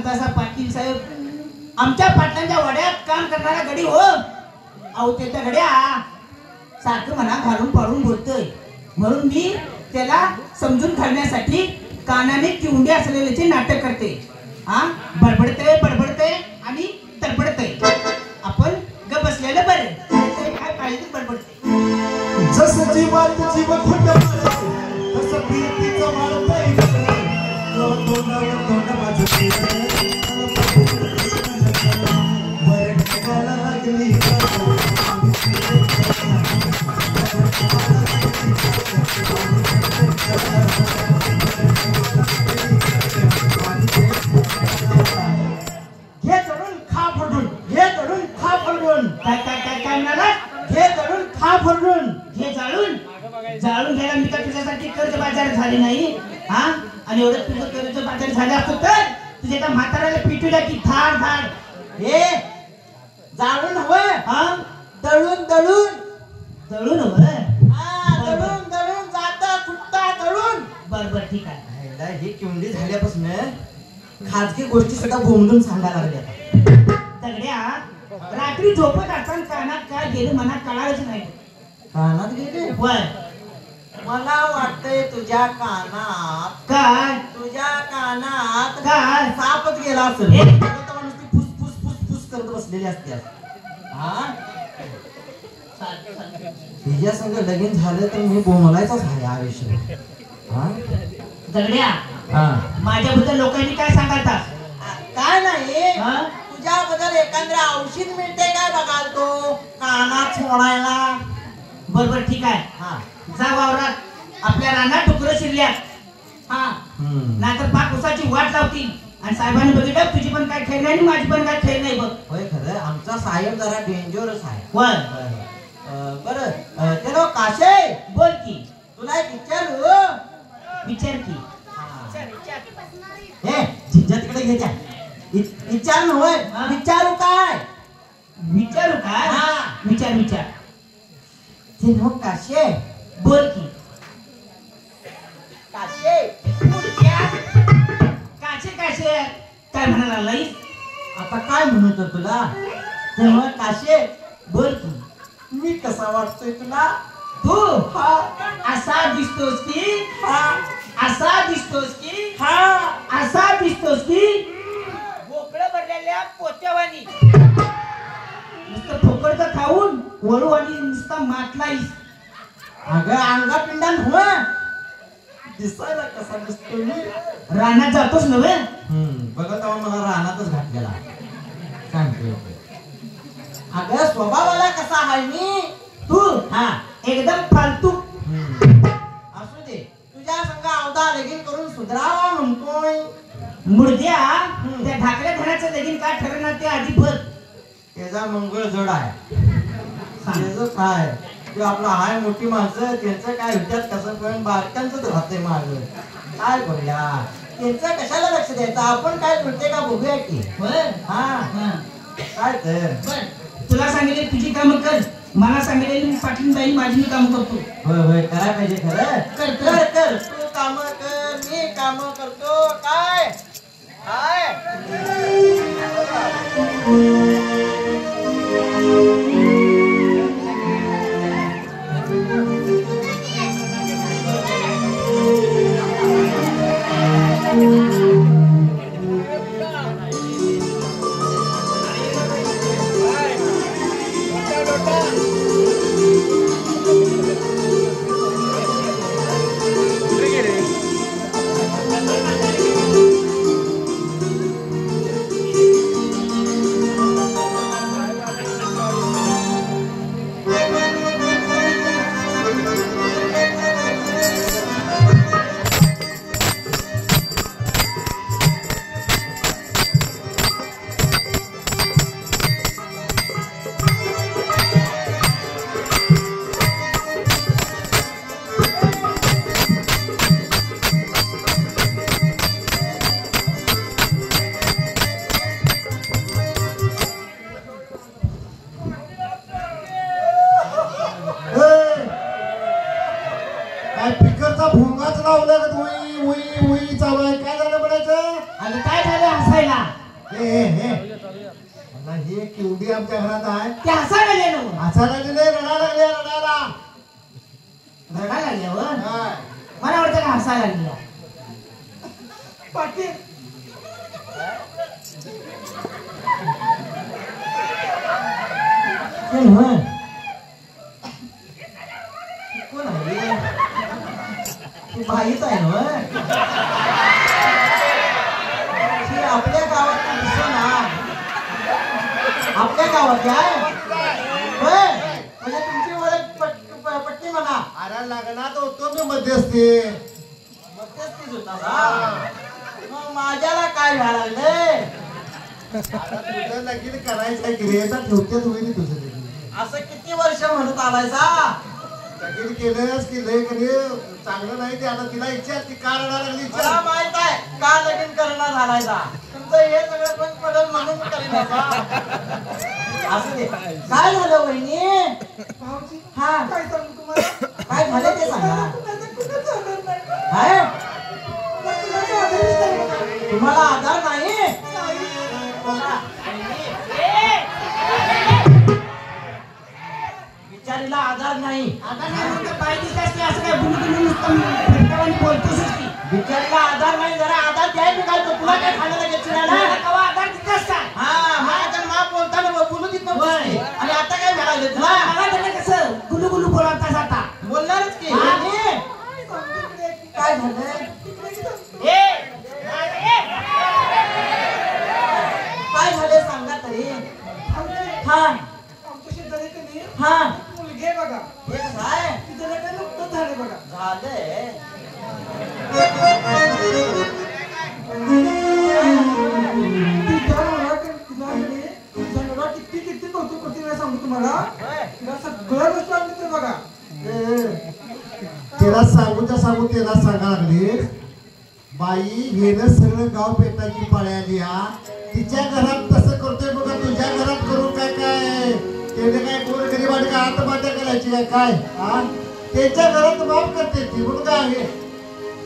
कसा पाटील साहेब आमच्या पाटलांच्या वड्यात काम करणारा गडी हो. अहो त्याच्या गड्या सारखं म्हणा घालून पाडून बोलतोय म्हणून मी त्याला समजून घालण्यासाठी कानाने किवंडे असलेल्याचे नाटक करते. हा बडबडते आणि तडबडते. आपण ग बसलेलं बरं. काय पाहिजे बडबडते. जसं जीवात जीव खोट तसं प्रीतीचं वाढतंय तोंडावर तोंड माझं लागली घे चढून खा फडून घे चढून खा फडून. काय म्हणाला? घे चढून खा फडून. घे जाळून घ्यायला मी तर तुझ्यासाठी कर्ज बाजार झाले नाही. हा आणि एवढं तुझं कर्ज बाजार झालं असतं तर तुझ्या त्या म्हाताऱ्याला पिटूला की धाड धाड. हे जाळून हवं. हा दळून दळून जळून हवं. हा दळून दळून जाता फुटता दळून. बर ठीक आहे. हे किवंडी झाल्यापासून खाजगी गोष्टी सुद्धा बोंबलून सांगायला लागल्या. दगड्या रात्री झोपत असताना कानात काय गेलं मला कळालंच नाही. कानात गेले बर मला वाटतंय तुझ्या कानात काय काय सापच गेला असेल. नुसती फुस फुस फुस फुस करत बसलेली असते. हा तिच्या संग लगीन झालं तर मी बोंबलायचाच आहे आयुष्य. हा दगड्या माझ्याबद्दल लोकांनी काय सांगतात? काय नाही हा? तुझ्याबद्दल एखाद्या औषध मिळते काय बघाल तो कानात सोडायला. बरोबर ठीक आहे. हा जा वावरात आपल्या रानात टुकरं शिरल्यात. हा नाहीतर पाक उसाची वाट लावतील आणि साहेबांनी बघितलं तुझी पण काय खेळ नाही आणि माझी पण काय खेळ नाही बघ. होय खरं आमचा साहेब जरा डेंजरस आहे. बर ते नो काशे बोल की तुला एक विचारू. विचार की. हे झिंजा तिकडे घे त्या. विचार नव्हे विचारू काय. विचारू काय? हा विचार ते नो काशे बोल की. काशे काचे काय म्हणायला लागलाय? आता काय म्हणतो तुला. तेव्हा काशे बोल की. मी कसा वाटतोय तुला. तू हा असा दिसतोस की हा असा दिसतोस की हा असा दिसतोस की भोकळं भरलेल्या पोत्यावानी नुसतं फुकटचं खाऊन वळू आणि नुसता माटलाईस. अगं अंगा पिंडा नव्हे दिसायला कसा दिसतो मी. रानात जातोस नव्हे. बघा तेव्हा मला रानातच घातलेला सांगतो. अगं स्वभावाला कसा आहे मी. तू हा एकदम फालतू. असू दे तुझ्या संग अवधा लगीन करून सुधरावा म्हणतोय. मुर्द्या त्या ढाकल्या धनाचं लगीन काय ठरवणार ते आधी बघ. त्याचा मंगळ जड आहे. त्याचं काय ते आपला हाय मोठी माणसं त्यांचं काय होत्यात कसं पण बारक्यांचंच राहतंय माग. काय करूया त्यांचं कशाला लक्ष द्यायचं. आपण काय करते का बघूया की. हा काय तर बर तुला सांगितले तुझी कामं कर. मला सांगितले पाटील बाई माझी मी काम करतो. होय करायला पाहिजे खरं. कर तू काम कर मी काम करतो. काय काय अगं काय झालं हसायला? आमच्या घरात आहे ते हसायला लागले ना हसायला लागले रडायला लागले रडायला रडायला लागल्यावर काय मला वाटतं का हसायला लागल्या पाटील कोण आहे ती बाईच आहे ना ती आपल्या गावात दिसना आपल्या गावात आहे होय म्हणजे तुमची ओळख पट्टी म्हणा अरे लग्नात होतो मी मध्यस्थी मध्यस्थीच होता का? मग माझ्याला काय व्हायला लागले तुझं लगीन करायचं आहे की रे तर ठेवते तुम्ही तुझं लगीन असं किती वर्ष म्हणत आलायसा लगीन केलंस की लय कधी चांगलं नाही ते आता तिला इच्छा ती का रडायला लागली मला इच्छा माहित आहे का लगीन करणं झालायचा तुमचं हे सगळं पण पडेल म्हणून करीन असं दे काय झालं वहिनी भाऊजी हा काय सांगू तुम्हाला काय झालं ते सांगा कुणाचं आधार नाही काय कुणाचं आधारच नाही बघा. तुम्हाला आधार नाही नाही. बघा, बिचारीला आधार नाही आता नाही म्हणतो बाई दिसते असते असं काय बुलबुल नुसतं फिरकावानी बोलतोस की बिचारीला आधार नाही जरा आधार द्यायला काय तो तुला काय खाण्याला घेतली मला कवा आधार तिथंच काय हा माझ्या मा बोलताना बोलू देत नव्हती आणि आता काय मिळालं तुला मला त्याला कसं गुलू गुलू बोलवतास आता बोलणारच की हा. आणि सांगतो इकडे. काय झालं इकडे की सांगतो. काय झालं सांगा तरी भाऊजी, हा आमच्या शेजारी कधी हा मुलगी आहे बघा हे काय तिचं लग्न नुकतंच झालं बघा झालंय तिचा नवरा किती किती कौतुक करते मला सांगतो तुम्हाला तिला सगळ्या गोष्टी आवडते बघा तिला सांगू तिला सांगा लागली बाई हेनं सगळं गाव पेटायची पाळी आली हा तिच्या घरात तसं करतोय बघा तुझ्या घरात करून काय काय त्याने काय गोरगरीबाने काय आत्महत्या करायची काय काय हा त्याच्या घरात माफ करते ती म्हणून काय आहे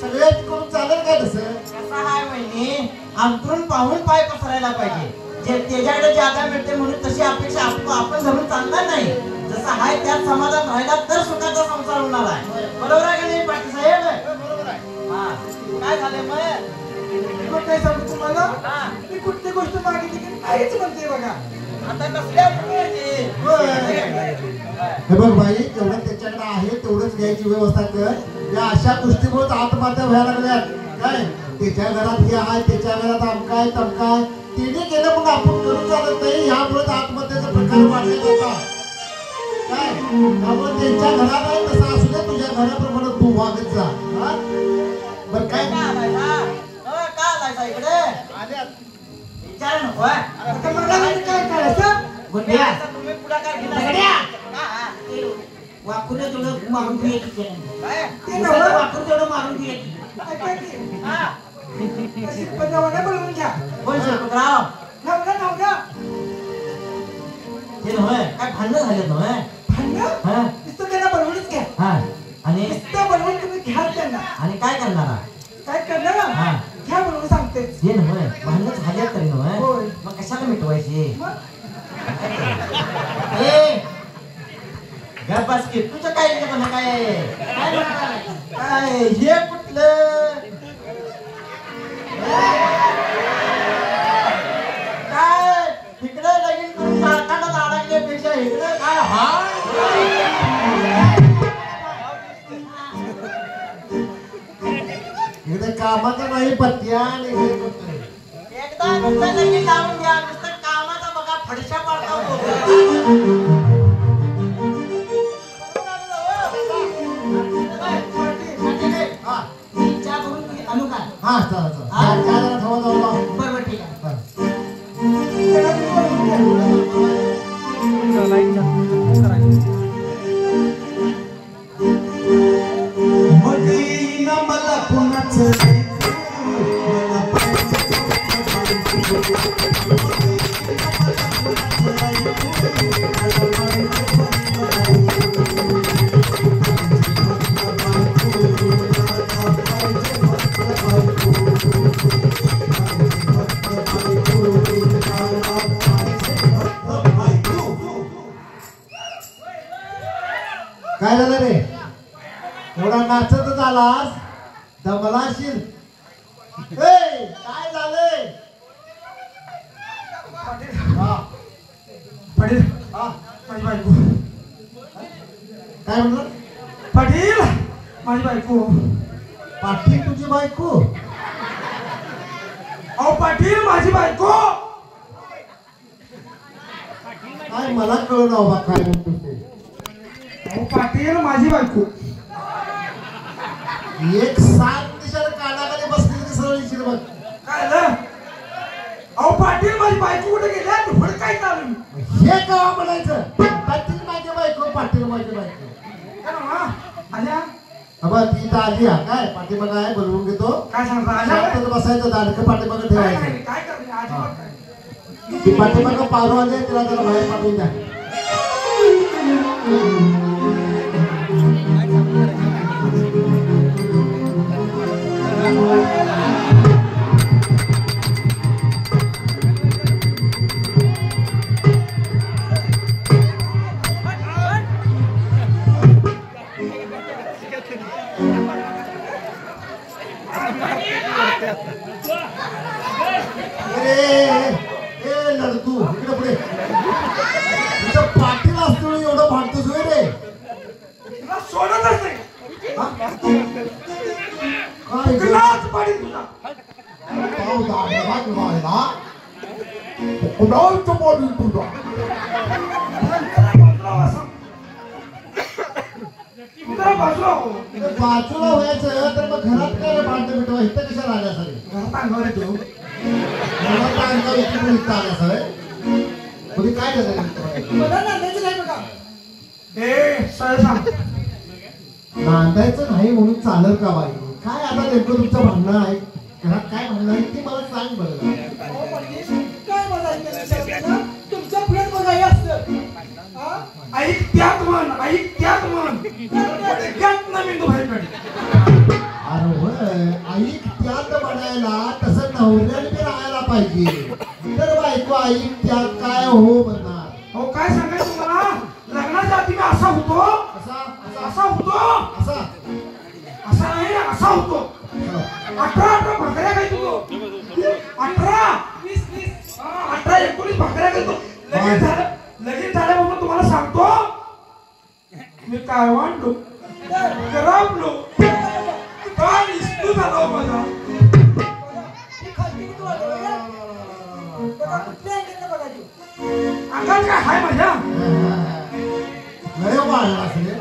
सगळ्याच करून चालेल काय तसं कसं आहे वहिनी अंतरून पाहून पाय पसरायला पाहिजे जे त्याच्याकडे जागा मिळते म्हणून तशी अपेक्षा आपण धरून चालणार नाही जसं आहे त्यात समाधान राहिला तर सुखाचा संसार होणार आहे बरोबर आहे का नाही पाटील साहेब बरोबर आहे हा काय झालंय मग मग काय सांगू तुम्हाला हा. मी कुठली गोष्ट मागितली की काहीच म्हणते बघा आता कसल्या गोष्टी? हे बघ बाई जेवढं त्याच्याकडे आहे तेवढंच घ्यायची व्यवस्था कर या अशा गोष्टीमुळे आत्महत्या व्हायला लागल्यात काय त्याच्या घरात हे आहे त्याच्या घरात अमकाय तमकाय तिने केलं मग आपण करून चालत नाही यामुळे आत्महत्येचा प्रकार वाढलेला होता काय त्यामुळे त्यांच्या घरात आहे तसं असू दे तुझ्या घराप्रमाणे तू वागत जा हा बरं काय का आलायसा? का आलायसा इकडे विचार नको हा? आता मला काय करायचं गुंड्या आता तुम्ही पुढाकार घेतला. दगड्या. हा. वाकून तेवढं मारून घेऊया की त्यानं. काय? ते उसाचं नवं वाकून तेवढं मारून घेऊया की. ऐका की हा. पंजाबाला बोलवून घ्या कोण शिरपतराव? नवरा नवरा हे नव्हे, काय भांडणं झालेत नव्हे? भांडणं हा? नुसतं त्यांना बोलवूनच घ्या हा. आणि नुसतं बोलवून तुम्ही घ्या त्यांना आणि काय करणार काय करणार हा. घ्या बोलवून सांगते हे नव्हे भांडणं झालेत तरी नव्हे होय. मग कशाला मिटवायची मग ए गप बस की तुझं काय म्हणणं काय आहे? काय म्हणणार? काय हे कुठलं काय इकडे लगीन करून काढायला अडकण्यापेक्षा इकडे काय हा इकडे कामाचं नाही पत्त्या आणि हे करतोय. एकदा नुसतं लगीन लावून द्या नुसतं कामाचा बघा फडशा पाडता हा मी चहा करून तुम्ही आणू का? हा चला चला काय जरा खावा जाऊ बा. बरं बरं ठीक आहे. त्याला तुम्ही बोलवून घ्या म्हटली ना मला कुणाचं मला काय झालं रे एवढा नाचतच आलास दमलाशील काय झालंय हा पाटील हा माझी बायको काय म्हणलं पाटील माझी बायको पाटील तुझी बायको अहो पाटील माझी बायको काय मला कळू ना बाबा काय म्हणतो ते अहो पाटील माझी बायको एक सात दिशा कानाखाली बसलेली ती सरळ दिसली बघ काय झालं अहो पाटील माझी बायको कुठे गेल्या पुढे काय चालू हे केव्हा म्हणायचं पाटील माझी बायको पाटील माझी बायको काय ना आल्या बाबा ती तर आली हा काय पाठीमागं आहे बोलवून घेतो काय सांगता आल्या शांतच बसायचं दाडकं पाठीमागं काय ठेवायचं नाही, काय करते अजिबात काय ती पाठीमागं पारू आली तिला त्याला बाहेर पाठवून द्या ए लढतू इकडे पुढे तुझं पाटील असतो एवढं भांडतोस होय रे तुला सोडतच नाही हा? काय ग? कुणाच पाटील तुला पाव दाबला तुम्हाला कुणाचं पाटील तुझा बाजूला हो बाजूला व्हायचं तर मग घरात काय भांडण मिटवा इथं कशाला आल्या सगळे घरात अंगावर येतो घरात काय अंगावर इथं आल्या सगळे म्हणजे काय झालं नेमकं? मला नांदायचं नाही बघा ए सरळ सांग नांदायचं नाही म्हणून चालेल का बाई काय आता नेमकं तुमचं म्हणणं आहे घरात काय म्हणणं आहे ते मला सांग बरं अहो पाटील काय बोलायचं तुमच्या पुढे बघायला असतं ऐक त्यात म्हण त्यात ना मी बाहेर काढ अरे होय ऐक त्यात म्हणायला तसं नवऱ्याने बी राहायला पाहिजे तर बायको ऐक त्यात काय हो म्हणणार हो काय सांगायचं तुम्हाला लग्नाच्या आधी मी असा होतो असा असा होतो असा असा नाही असा होतो 18 भाकऱ्या खायचो तो 18 20 18 19 भाकऱ्या खायचो लगीन झालं म्हणून तुम्हाला सांगतो मी काय वाढलो गराबलो काय इस्तू झाला माझा अंगात काय हाय माझ्या लय वाढला असेल